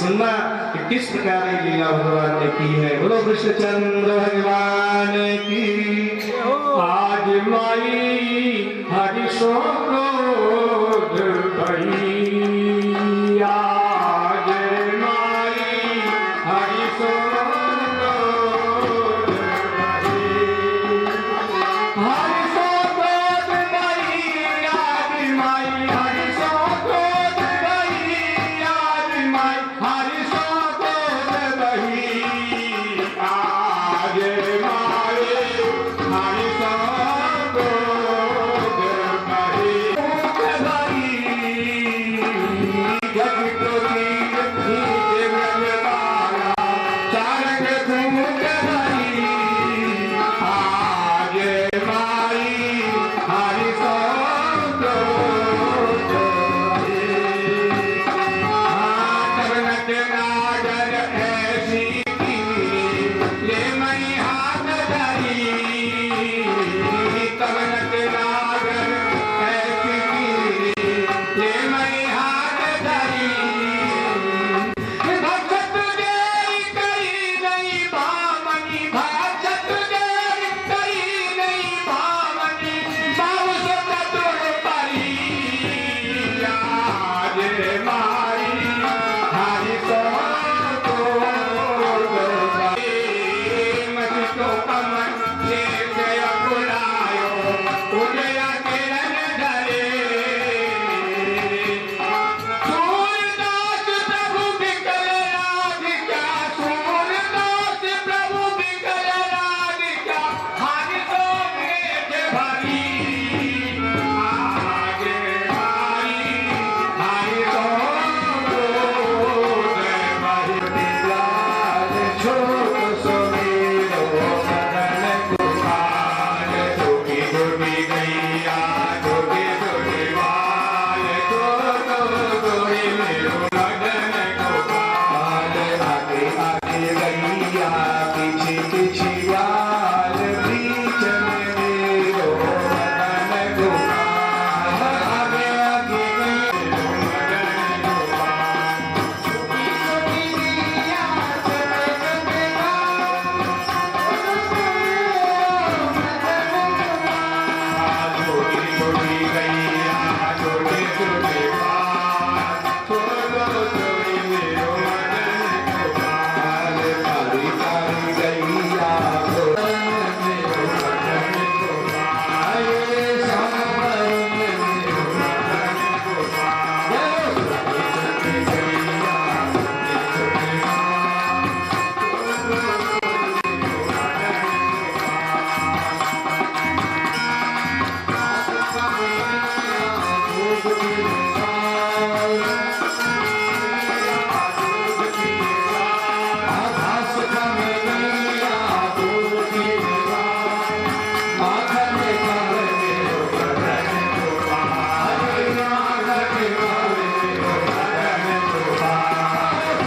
सुनना कि किस प्रकार ये लीला भगवान ने की है। बोलो कृष्णचंद्र भगवान की। आज माई हरि सो क्रोध भई, आज माई हरि सो क्रोध भई, हरि सो क्रोध भई, आज माई हरि सो क्रोध भई, आज माई हरि सो क्रोध भई, आज माई हरि सो क्रोध भई, जग तो तीर तीर व्रतारा, चारक फूंक भई, आज माई हरि सो क्रोध भई। तब नट नागर ऐसी की, ले मई हाथ धरी, तब नट नागर ऐसी की, ले मई हाथ धरी, भक्त देई कई नहीं भामनी, भक्त देई कई नहीं भामनी, बाबू से चतुर परी, आज माई हरि सो क्रोध भई, मति को कमल से जय बुलायो, उदया किरण धरे, सूरदास प्रभु बिकल राग क्या, सूरदास प्रभु बिकल राग क्या, हरि सो मेघ भरी, आज माई हरि सो क्रोध भई। लाल छोट सुमेरो मदन गोपाल, धोबी धोबी गैया धोबी धोबी बाल, छोट गोरी मेरो मदन गोपाल, आगे आगे गैया पीछे पीछे बाल, बीच में मेरो मदन गोपाल, आगे आगे मेरो मदन गोपाल, छोटी छोटी गैया चले चले बाल, छोटी छोटी गैया छोटे छोटे बाल, छोड़ो छोड़ी मेरो मदन गोपाल, तारी तारी गैया मेरो मदन गोपाल, सांबर मेरो मदन गोपाल,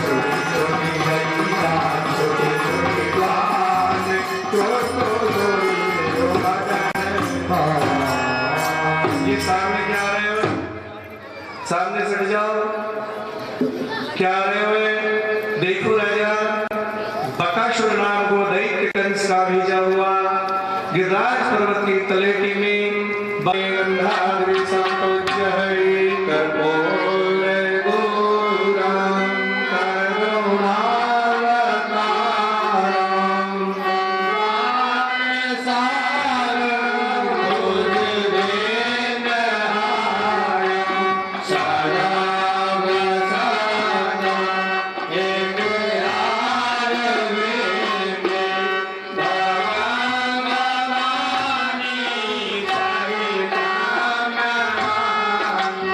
छोटे छोटे गैया छोटे छोटे बाल, छोड़ो छोड़ी मेरो मदन ये सामने क्या आ रहे हो? सामने से हट जाओ। क्या आ रहे हो? देखो राजा, बकासुर नाम को दैत्य कंस का भेजा हुआ गिरिराज पर्वत की तलेटी में गंधाद्रि संतोज्य है, कर्पूर गौरम करुणावतारम, सारं भुजगेन्द्रहारं, सदा वसनं एकहारवेन्द्रे, भवं भवानी सहितं नमामि।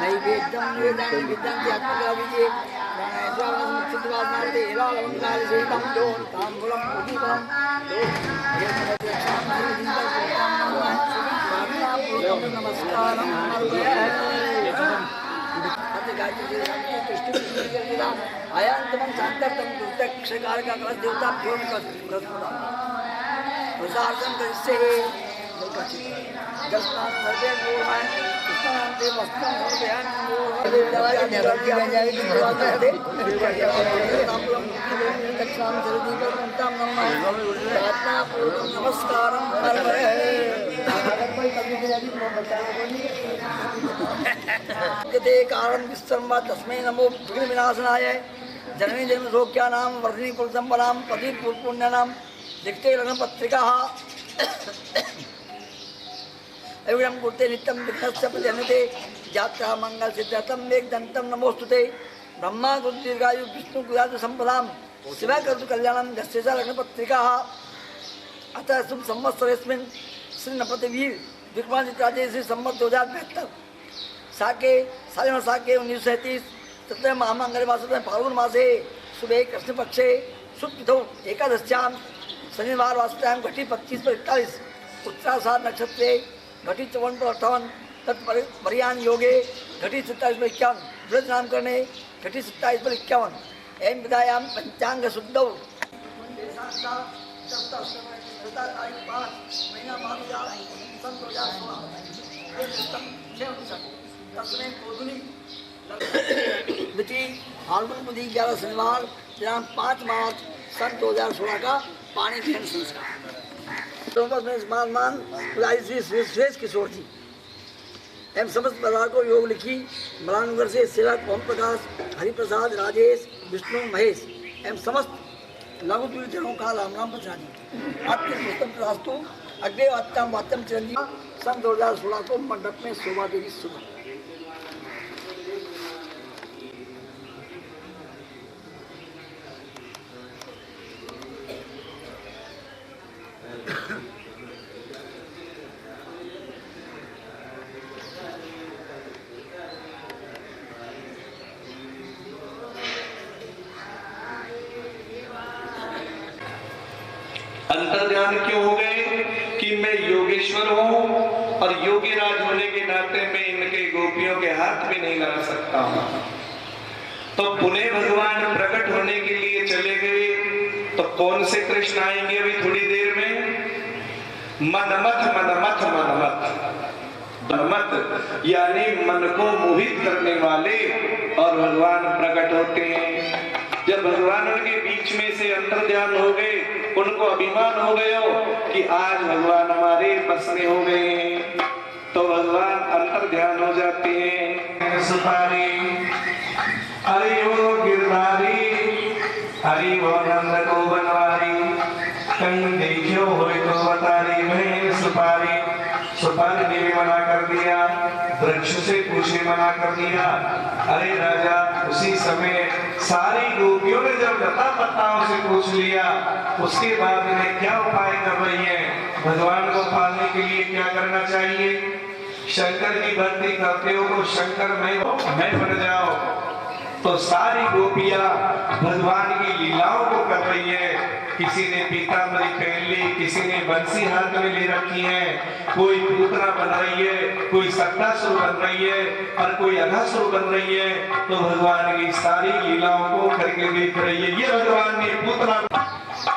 नैवेद्यम निवेदन विद्यां आत्मका विजय सिद्धवासनार्थे हेलालवंकाल सहितं दो तांबूलम उदीपम नमस्कारम आयांतमं शांतर्तम दुर्दक्षकारका कलश देवताभ्यो प्रसादं करिष्ये जस्तान सर्वे मूर्हाय कृष्णांते मस्तं सर्वयान मूर्हाय निरंजन जाय दिवाते तांबूलम दक्षां सर्वदीपं नमः प्रार्थना पूर्वक नमस्कारं करवे गते कारण विस्तरम्बा तस्मै नमो विघ्न विनाशनाय जननी जन्म सौख्यानां वर्धिनी पुरुषंबलां पति पुण्यनां लिखते लग्न पत्रिकाः एवं कुर्ते नित्यं विघ्नस्य प्रजनते जात्रा मंगल सिद्धार्थं वेगदन्तं नमोस्तुते ब्रह्मा गुरु दीर्घायु विष्णु गुरादु संपदां शिवा कर्तु कल्याणं यस्य च लग्न पत्रिकाः अतः शुभ संवत्सरेस्मिन् श्री नपतिवीर विक्रमादित्य श्री संवत 2072 साके सालिमा साके 1937 तत्र महामंगल मासे फाल्गुन मासे सुबह कृष्ण पक्षे शुक्ल एकादश्याम शनिवार वास्त्याम घटी 25/41 उत्तराषाढ़ नक्षत्रे घटी 54/58 तत्परियान योगे घटी 27/51 व्रत नाम करने घटी 27/51 एम विदायाम पंचांग शुद्धौ फाल्गुन पुदी 11 शनिवार दिनांक 5 मार्च सन 2016 का पानी ग्रहण संस्कार श्रेष्ठ किशोर जी एवं समस्त परिवार को योग लिखी मलानगर से सेवक ओम प्रकाश हरिप्रसाद राजेश विष्णु महेश एवं समस्त लघु जनों का राम राम बचा दी अत्यंत अग्रे वात्यम वात्यम चिरंजीव सन 2016 को मंडप में शोभा देवी सुबह अंतर्ध्यान क्यों हो गए कि मैं योगेश्वर हूँ और योगी राज होने के नाते मैं इनके गोपियों के हाथ भी नहीं लगा सकता हूँ। तो पुनः भगवान प्रकट होने के लिए चले गए। तो कौन से कृष्ण आएंगे अभी थोड़ी देर में? मनमथ मनमथ मनमथ मत यानी मन को मोहित करने वाले और भगवान प्रकट होते हैं। जब भगवान उनके बीच में से अंतर्ध्यान हो गए, उनको अभिमान हो गया कि आज भगवान हमारे बस में हो गए हैं, तो भगवान अंतर्ध्यान हो जाते हैं। सुपारी हरि वो गिरधारी, हरि वो नंद को बनवारी, कहीं देखियो हो तो बतारी में सुपारी। सुपारी ने भी मना कर दिया, वृक्ष से पूछे मना कर दिया। अरे राजा, उसी समय सारी गोपियों ने जब लता पत्ताओं से पूछ लिया, उसके बाद में क्या उपाय कर रही है, भगवान को पाने के लिए क्या करना चाहिए? शंकर की भक्ति करते हो तो शंकर मैं बन जाओ। तो सारी गोपियां भगवान की लीलाओं को कर रही है। किसी ने पीतांबरी पहन ली, किसी ने बंसी हाथ में ले रखी है, कोई पूतना बन रही है, कोई सत्तासुर बन रही है और कोई अघासुर बन रही है। तो भगवान की सारी लीलाओं को करके देख रही है। ये भगवान ने पूतना,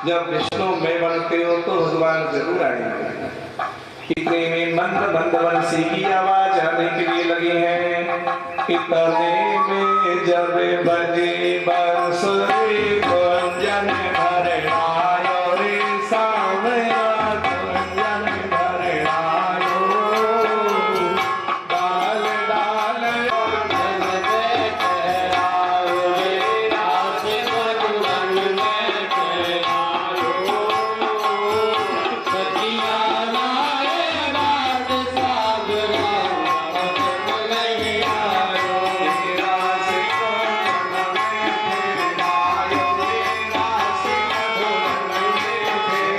जब विष्णु में बनते हो तो भगवान जरूर आएंगे। इतने में मंद मंद बंसी की आवाज आने के लिए लगी है। इतने में जब बजे बांसुरी गुंजन भर आयो रे सावया, गुंजन भर आयो, डाल डाल गुंजन में ठहराओ रे, रास मधुबन में ठहराओ, सखिया लाए बात सागरा, मदन नहीं आयो, रास मधुबन में ठहराओ रे, रास मधुबन में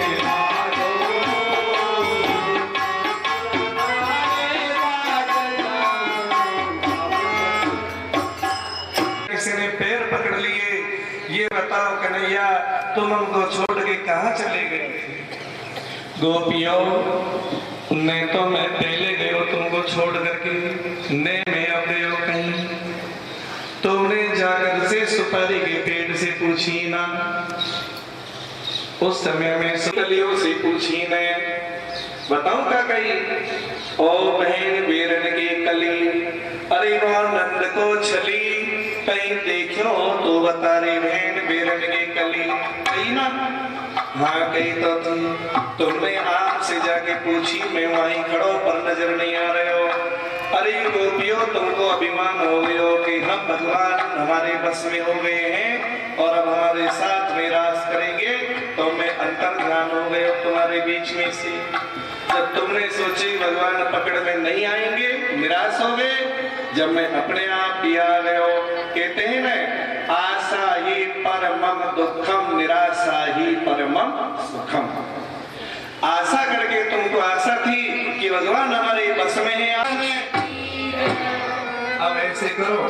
ठहराओ। किसी ने पैर पकड़ लिए, ये बताओ कन्हैया, तुम हमको छोड़ के कहाँ चले गए थे? गोपियों, नहीं तो मैं पहले गयो तुमको छोड़ करके, नहीं मैं अब गयो कहीं। तुमने जाकर से सुपारी के पेड़ से पूछी ना, उस समय में कलियों से पूछी ने, बताऊं क्या कही? ओ बहन बेरन की कली, अरे वो नंद को छली, कहीं देखो तो बता रे बहन बेरन की कली, कही ना? हाँ कही तो तुमने आपसे जाके पूछी, मैं वहीं खड़ो पर नजर नहीं आ रहे हो। अरे गोपियों, तुमको अभिमान हो गयो कि हम भगवान हमारे बस में हो गए हैं और अब हमारे साथ में रास करेंगे, तो मैं अंतर्ध्यान हो गए तुम्हारे बीच में से। जब तुमने सोची भगवान पकड़ में नहीं आएंगे, निराश हो गए। जब मैं अपने आप ही आ गए हो, कहते हैं ना, आशा ही परमम दुखम, निराशा ही परमम सुखम। आशा करके तुमको आशा थी कि भगवान हमारे बस में है। अब ऐसे करो,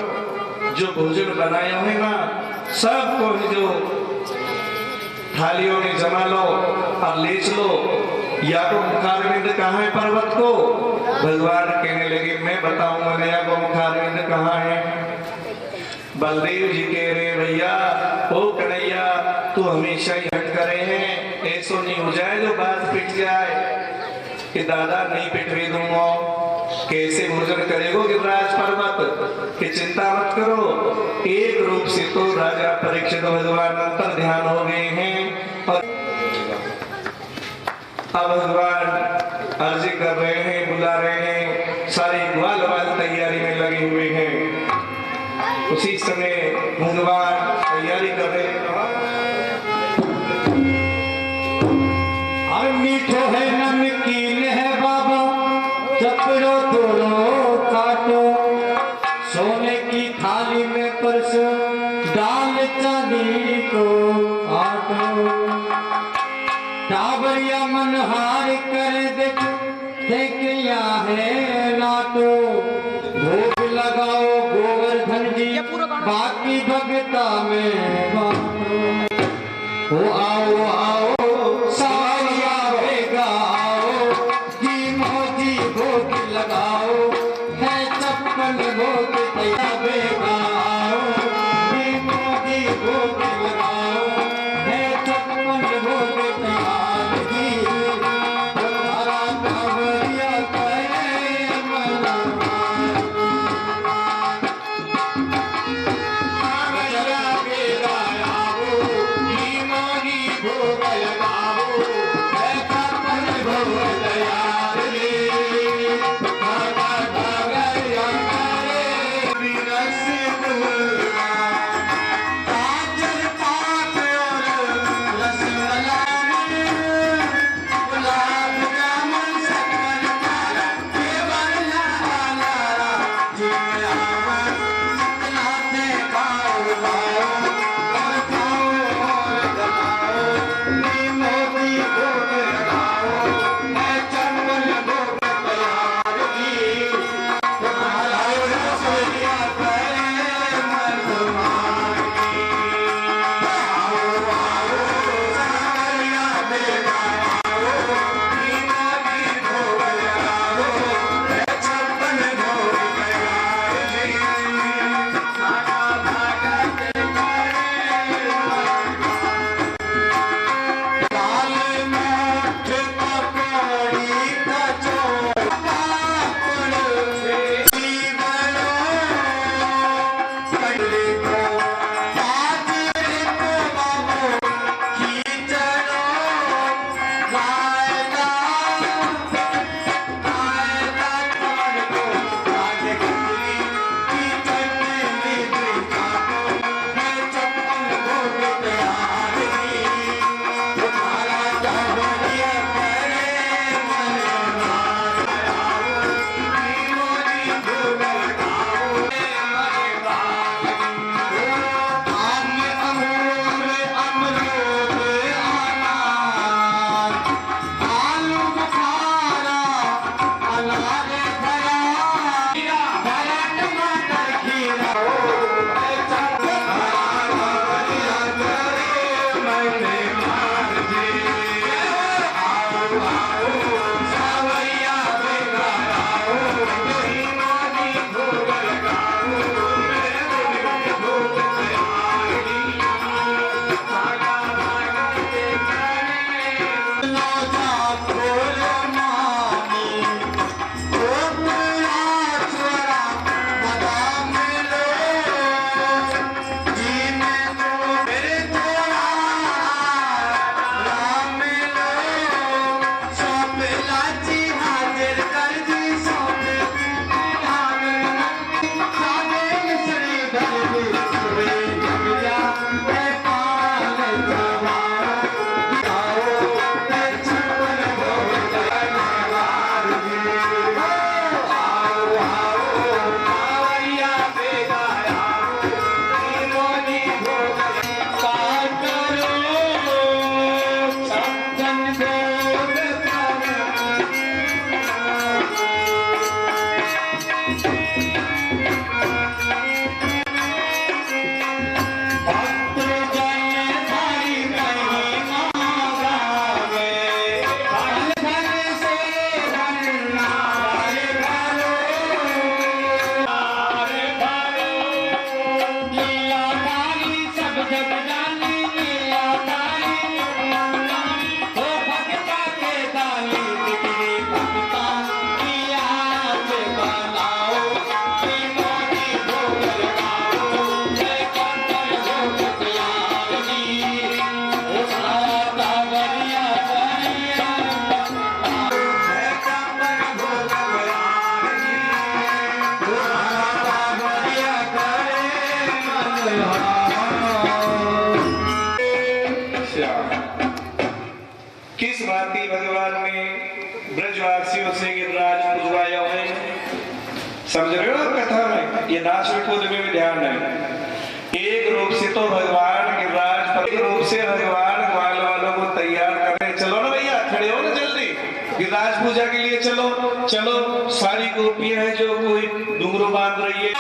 जो भोजन बनाए हुए ना सबको जो थालियों में जमा लो और ले चलो। या तो मुखारविंद कहाँ है पर्वत को? भगवान कहने लगे, मैं बताऊंगा नया को मुखारविंद कहाँ है। बलदेव जी कह रहे, भैया ओ कन्हैया, तू हमेशा ही हट करे हैं, ऐसा नहीं हो जाए जो बात पिट जाए कि दादा नहीं पिटवे दूंगा। कैसे भोजन करेगो गिरिराज पर्वत? कि चिंता मत करो, एक रूप से तो राजा परीक्षित भगवान अंतर ध्यान हो गए हैं और अब भगवान अर्जी कर रहे हैं, बुला रहे हैं, सारे ग्वाल वाल तैयारी में लगे हुए हैं। उसी समय भगवान तैयारी कर रहे हैं। मीठो है नमकीन है बाबा, चपड़ो तोड़ो काटो, सोने की थाली में परसो, डाल चांदी को आटो। टावरिया मनहार कर देख यहाँ है नाटो, भोग लगाओ गोवर्धन जी, बाकी भगता में बाटो। ओ आओ आओ सावरिया बेगा आओ, जी मोजी भोग लगाओ, है छप्पन भोग तैयार बेगा आओ, जी मोजी भोग लगाओ, है छप्पन भोग तैयार जी। तारा कावरिया करे मन भांति भगवान ने ब्रजवासियों से गिरिराज पूजवाया है। समझ रहे हो कथा में? ये नाच कूद में भी ध्यान है। एक रूप से तो भगवान गिरिराज पर, एक रूप से भगवान ग्वाल वालों को तैयार कर रहे। चलो ना भैया, खड़े हो ना जल्दी, गिरिराज पूजा के लिए चलो। चलो, सारी गोपियां हैं जो कोई घुंघरू बांध रही है।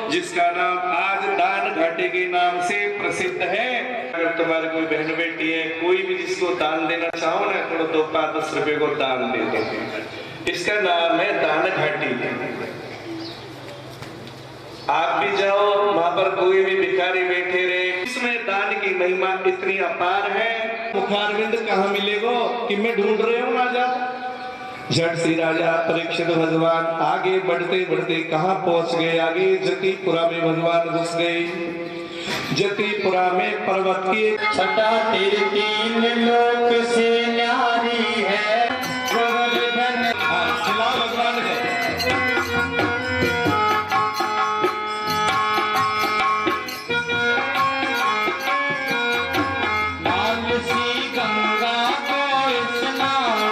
जिसका नाम आज दान घाटे के नाम से प्रसिद्ध है। अगर तुम्हारी कोई बहन बेटी है, कोई भी जिसको दान देना चाहो ना, तो 2-5-10 रुपए को दान दे दो। इसका नाम है दान घाटी। आप भी जाओ, वहां पर कोई भी भिखारी बैठे रहे। इसमें दान की महिमा इतनी अपार है। मुखारविंद कहाँ मिलेगा कि मैं ढूंढ रहे हूँ राजा। झट से राजा परीक्षित भगवान आगे बढ़ते बढ़ते कहाँ पहुंच गए? आगे जतिपुरा में भगवान घुस गए। जतिपुरा में पर्वत की छटा तेरी 3 लोक से न्यारी है गोवर्धन। भगवान है। लाल सी गंगा को स्नान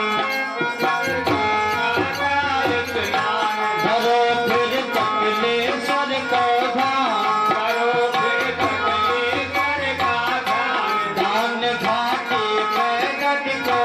धरो फिर चकलेश्वर को धाम। धरो फिर चकलेश्वर का धाम। धान घाटी पे गट को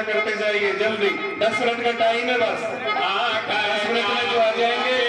पूजा करते जाइए जल्दी, 10 मिनट का टाइम है बस, 10 मिनट में जो आ जाएंगे।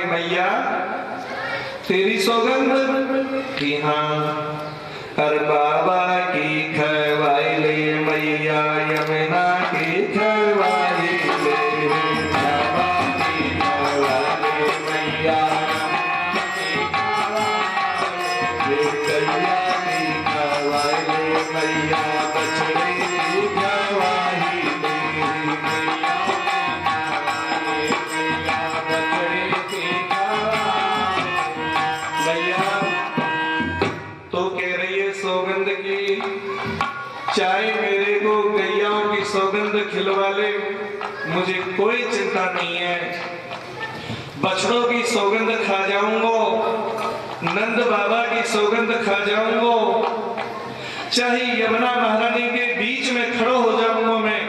मैया तेरी सौगंध कि हाँ हर बाबा की खवाई ले मैया, यमुना की खवाई ले, बाबा की खवाई ले मैया, कैया की खवाई ले मैया, बछड़े की खवाई ले मैया, बछड़े की मैया। तो कह रही है सौगंध की, चाहे मेरे को गैयाओं की सौगंध खिलवा ले, मुझे कोई चिंता नहीं है, बछड़ों की सौगंध खा जाऊंगा, नंद बाबा की सौगंध खा जाऊंगा, चाहे यमुना महारानी के बीच में खड़ा हो जाऊंगा मैं,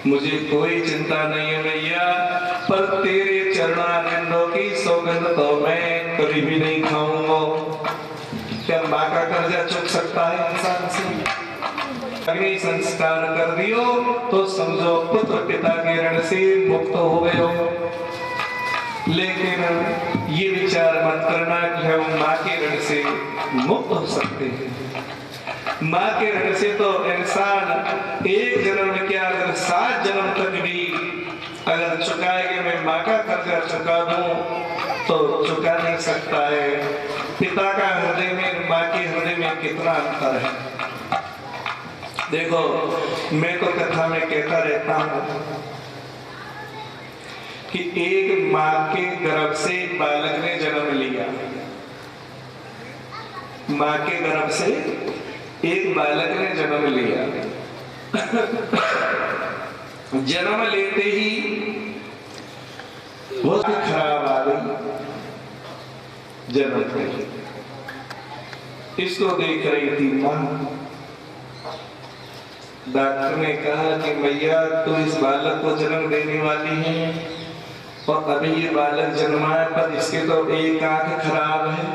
मुझे कोई चिंता नहीं है मैया, पर तेरे चरणारविंदों की सौगंध तो मैं कभी भी नहीं खाऊंगा। क्या माँ का कर्जा चुक सकता है इंसान से? अग्नि संस्कार कर दियो तो समझो पुत्र पिता के ऋण से मुक्त हो गए हो, लेकिन ये विचार मत करना कि हम माँ के ऋण से मुक्त हो सकते हैं। माँ के ऋण से तो इंसान एक जन्म में क्या, अगर 7 जन्म तक भी अगर चुकाएंगे, मैं माँ का कर्जा चुका दूं तो चुका नहीं सकता है। पिता का हृदय में माँ के हृदय में कितना अंतर है। देखो मैं तो कथा में कहता रहता हूं कि एक माँ के गर्भ से बालक ने जन्म लिया, माँ के गर्भ से एक बालक ने जन्म लिया, जन्म लेते ही बहुत खराब आ गई जन्म में। इसको देख रही थी माँ, डॉक्टर ने कहा कि मैया तू इस बालक को जन्म देने वाली है और अभी ये बालक जन्मा है, पर इसके तो एक आंख खराब है,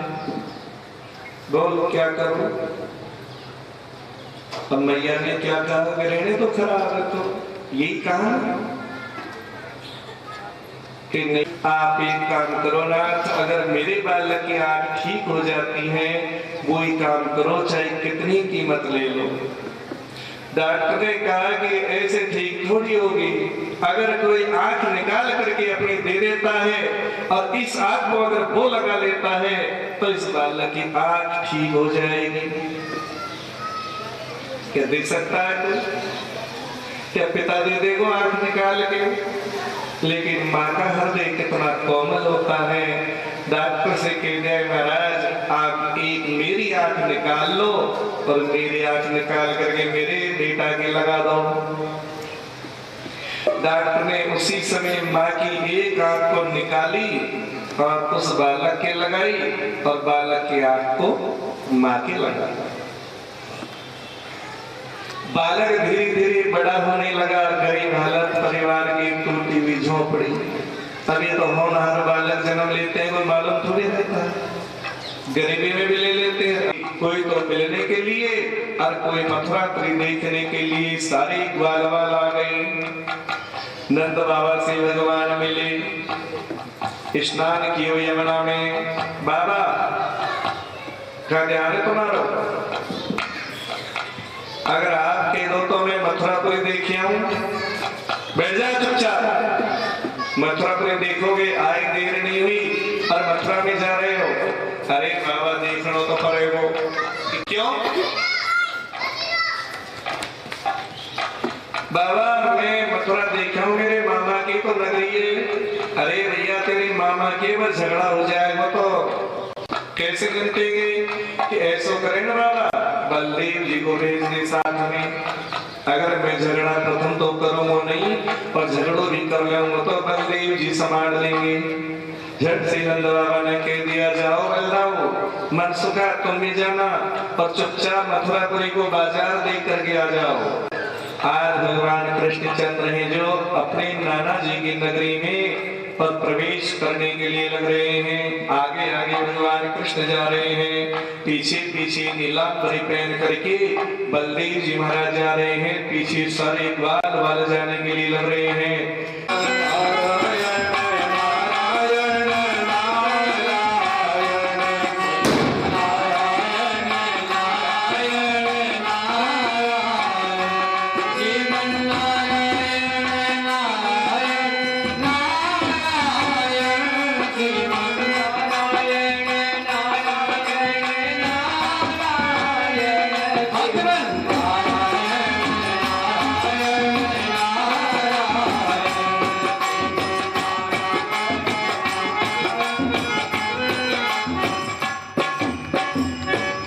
बोल क्या करूं? अब मैया ने क्या कहा, रहने तो खराब है, तो यही कहा कि नहीं, आप एक काम करो नाथ, अगर मेरे बालक की आंख ठीक हो जाती है वो ही काम करो, चाहे कितनी कीमत ले लो। डॉक्टर ने कहा कि ऐसे ठीक थोड़ी होगी, अगर कोई आंख निकाल करके अपनी दे देता है और इस आंख को अगर वो लगा लेता है तो इस बालक की आंख ठीक हो जाएगी। क्या दे सकता है तू? क्या पिता दे देगा आंख निकाल के? लेकिन माँ का हृदय कितना कोमल होता है। डॉक्टर से कह दिया महाराज आप एक मेरी आंख निकाल लो और मेरी आंख निकाल करके मेरे बेटा के लगा दो। डॉक्टर ने उसी समय माँ की एक आंख को निकाली और उस बालक के लगाई और बालक की आंख को माँ के लगाई। बालक धीरे धीरे बड़ा होने लगा, गरीब हालत परिवार की, टूटी हुई झोपड़ी। अभी तो होनहार बालक जन्म लेते हैं, कोई मालूम थोड़ी रहता है। गरीबी में भी ले लेते हैं, कोई तो मिलने के लिए और कोई मथुरापुरी देखने के लिए। सारे ग्वाल वाल आ गए। नंद बाबा से भगवान मिले, स्नान किए यमुना में। बाबा क्या ध्यान है तुम्हारा? अगर आप कह दो तो मैं मथुरापुरी देखे आऊं। बैठ जाए चुपचाप। मथुरापुरी देखोगे, आए देर नहीं हुई और मथुरा में जा रहे हो। अरे बाबा देखना तो पड़ेगा। क्यों? बाबा मैं मथुरा देखा हूँ, मेरे मामा की तो नगरी है। अरे भैया तेरे मामा के बस झगड़ा हो जाएगा तो कैसे गिनतेंगे कि ऐसा करें ना बाबा, बलदेव जी को भेज दे साथ में। अगर मैं झगड़ा प्रथम तो करूंगा नहीं और झगड़ो भी कर लूंगा तो बलदेव जी संभाल लेंगे। झट से नंद बाबा ने कह दिया, जाओ बलदाओ, मन सुखा तुम भी जाना और चुपचाप मथुरापुरी को बाजार देख करके आ जाओ। आज भगवान कृष्णचंद्र हैं जो अपने नाना जी की नगरी में पर प्रवेश करने के लिए लग रहे हैं। आगे आगे भगवान कृष्ण जा रहे हैं, पीछे पीछे नीलांबरी पहन करके बलदेव जी महाराज जा रहे हैं। पीछे सारे ग्वाल वाल जाने के लिए लग रहे हैं।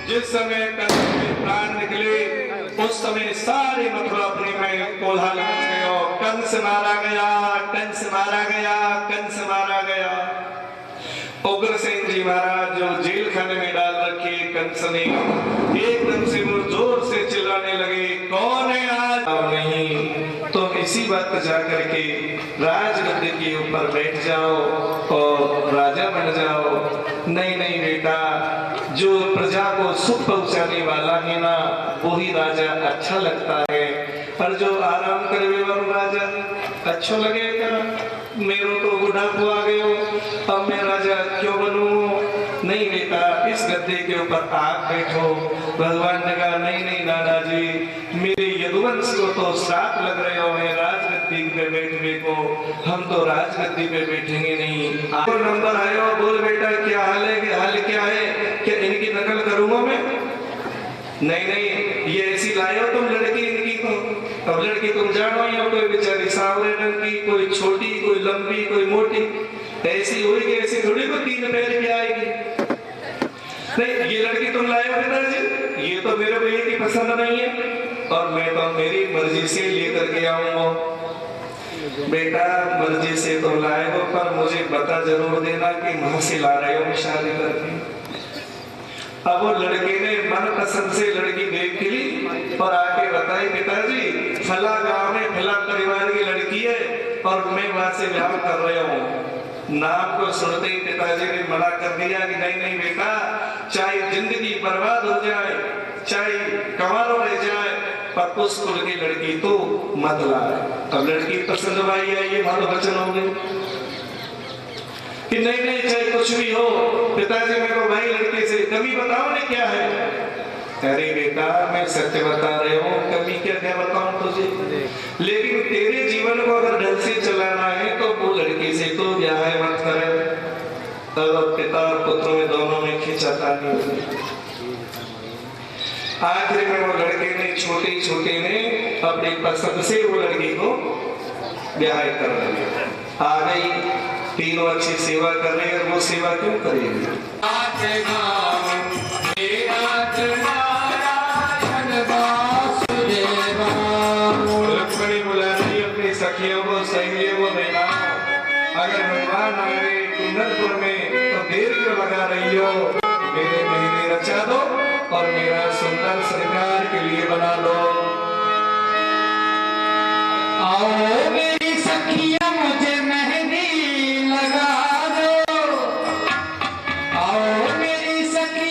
जिस समय कंस में प्राण निकले उस समय सारे मथुरापुरी में कोलाहल मच गया। कंस मारा गया, कंस मारा गया, कंस मारा गया। उग्रसेन जी महाराज जो जेल खाने में डाल रखे कंस ने, एकदम से वो जोर से चिल्लाने लगे, कौन है आज? नहीं तो इसी वक्त जाकर के राजगद्दी के ऊपर बैठ जाओ और राजा बन जाओ। नहीं नहीं बेटा, जो प्रजा को सुख पहुंचाने वाला है ना वही राजा अच्छा लगता है, और जो आराम करे वाला राजा अच्छा लगेगा। मेरे तो बुढ़ापा आ गयो, अब मैं राजा क्यों बनूं? नहीं बेटा, इस गद्दे के ऊपर आप बैठो। भगवान ने कहा, नहीं नहीं नाना जी, मेरे यदुवंश को तो श्राप लग रहे हो है राजगद्दी पे बैठने को, हम तो राजगद्दी पे बैठेंगे नहीं। आपको नंबर आयो, बोल बेटा क्या हाल है? हाल क्या है? क्या इनकी नकल करूंगा मैं? नहीं नहीं, ये ऐसी लायो तुम लड़की इनकी को। अब लड़की तुम जानो या कोई बेचारी सांवले रंग की, कोई छोटी, कोई लंबी, कोई मोटी, ऐसी होगी ऐसी थोड़ी को तीन पैर की आएगी। नहीं, ये लड़की तुम लाए हो पिताजी, ये तो मेरे भैया की पसंद नहीं है और मैं तो मेरी मर्जी से लेकर के आऊंगा। बेटा मर्जी से तो लाए हो, पर मुझे बता जरूर देना कि वहां से ला रहे हो शादी करके। अब वो लड़के ने मन पसंद से लड़की देख ली और आके बताई, पिताजी फला गांव में फला परिवार की लड़की है और मैं वहां से ब्याह कर रहा हूँ। नाम को सुनते ही पिताजी ने मना कर दिया कि नहीं नहीं बेटा, चाहे जिंदगी बर्बाद हो जाए, चाहे कमाल रह जाए, पर उस कुल की लड़की तो मत लाए। अब लड़की पसंद आई है, ये मत वचन हो गए कि नहीं नहीं चाहे कुछ भी हो, पिताजी मेरे को भाई लड़के से कमी बताओ ने क्या है? अरे बेटा मैं सत्य बता रहे हूँ, कमी क्या क्या बताऊं तुझे, लेकिन तेरे जीवन को अगर ढंग से चलाना है तो वो लड़की से तो ब्याह मत करे। तब पिता और पुत्र में दोनों में खींचाता नहीं। आखिर में वो लड़के ने छोटे छोटे ने अपनी पसंद से वो लड़की को ब्याह कर दिया। आ गई, तीनों अच्छी सेवा कर रहे हैं, वो सेवा क्यों करेगी? लक्ष्मणी बुला रही अपनी सखियों को, सहेलियों को देना। अगर भगवान आ गए कुंदनपुर में तो देर क्यों लगा रही हो? मेरे महीने रचा दो और मेरा सुंदर श्रृंगार के लिए बना लो। आओ मेरी सखियां मुझे मेहंदी लगा दो, आओ मेरी सखियां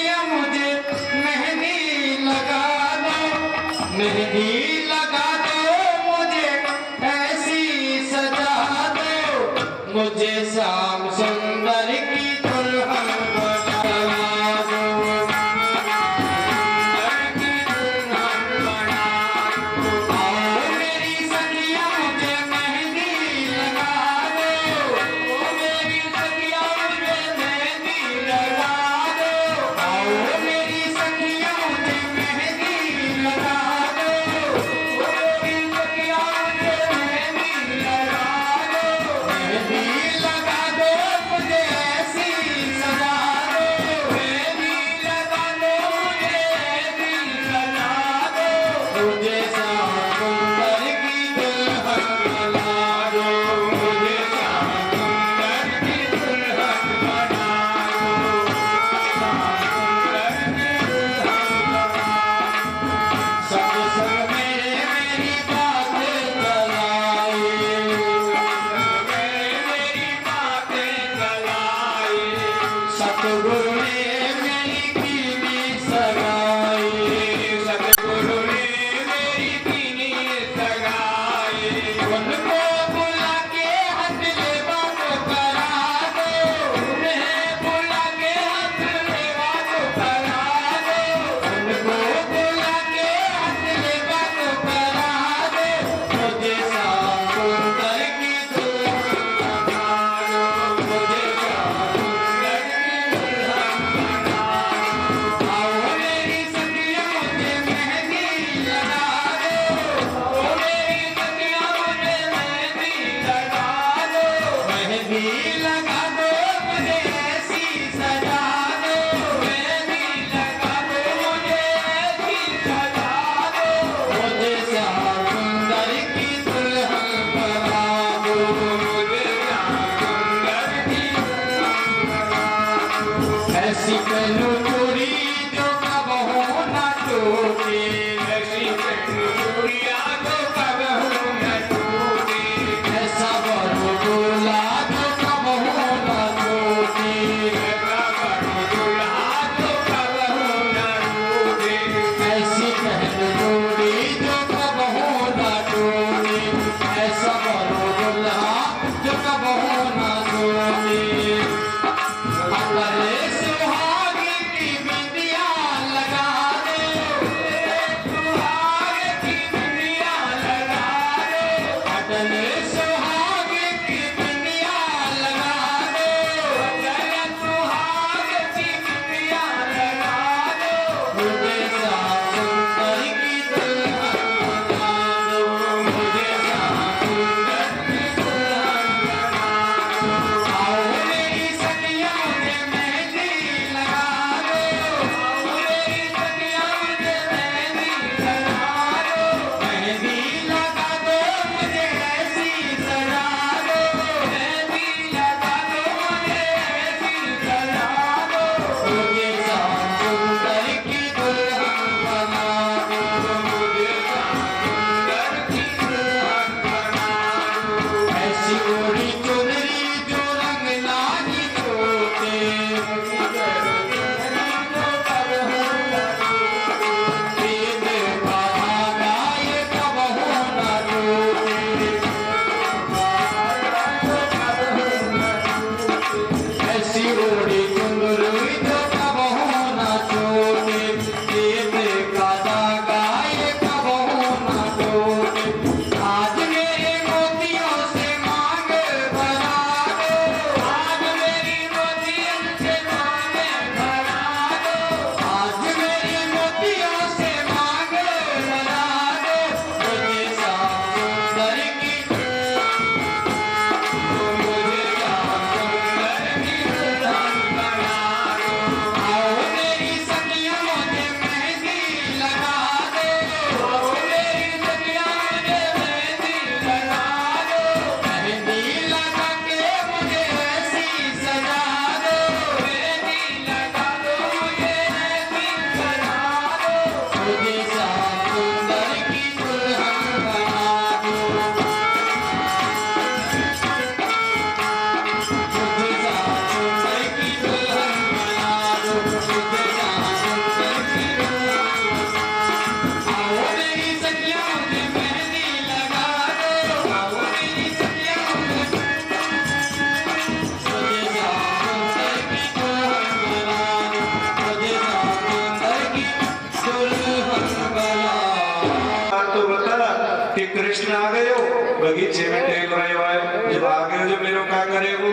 कि कृष्ण आ गए हो बगीचे में टहल रहे हो, जब आ गए हो जो मेरे क्या करे वो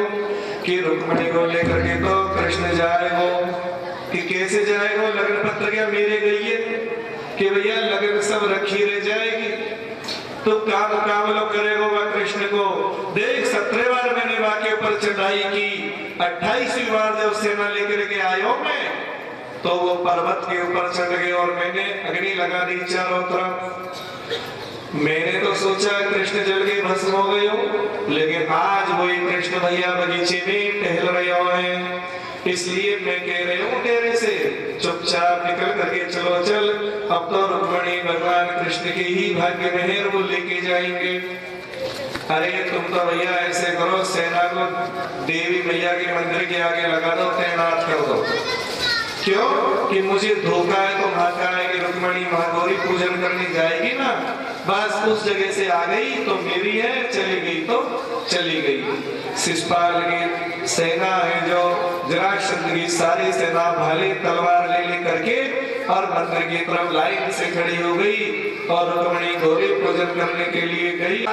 कि रुक्मणी को लेकर के तो कृष्ण जाएगो कि कैसे जाएगो, लगन पत्र क्या मेरे गई है कि भैया लगन सब रखी रह जाएगी तो काम मुकाबलो करेगो वह कृष्ण को। देख 17 बार मैंने वाके ऊपर चढ़ाई की, 28वीं बार जब सेना लेकर के आयो मैं तो वो पर्वत के ऊपर चढ़ गए और मैंने अग्नि लगा दी चारों तरफ। मैंने तो सोचा कृष्ण जल के भस्म हो गए हो, लेकिन आज वही कृष्ण भैया बगीचे में टहल रहे हैं, इसलिए मैं कह रही हूँ तेरे से चुपचाप निकल करके चलो चल, अब तो रुक्मणी भगवान कृष्ण के ही भाग्य में है, वो लेके जाएंगे। अरे तुम तो भैया ऐसे करो, सेना को देवी मैया के मंदिर के आगे लगा दो, तैनात कर दो। क्यों कि मुझे धोखा है तो भागा है कि रुक्मणी महागौरी पूजन करने जाएगी ना, बस उस जगह से आ गई तो मेरी है, चली गई तो चली गई। शिशुपाल की सेना है जो जरासंध की सारी सेना भाले तलवार ले करके और मंदिर की तरफ लाइन से खड़ी हो गई और रुक्मणी गौरी पूजन करने के लिए गई।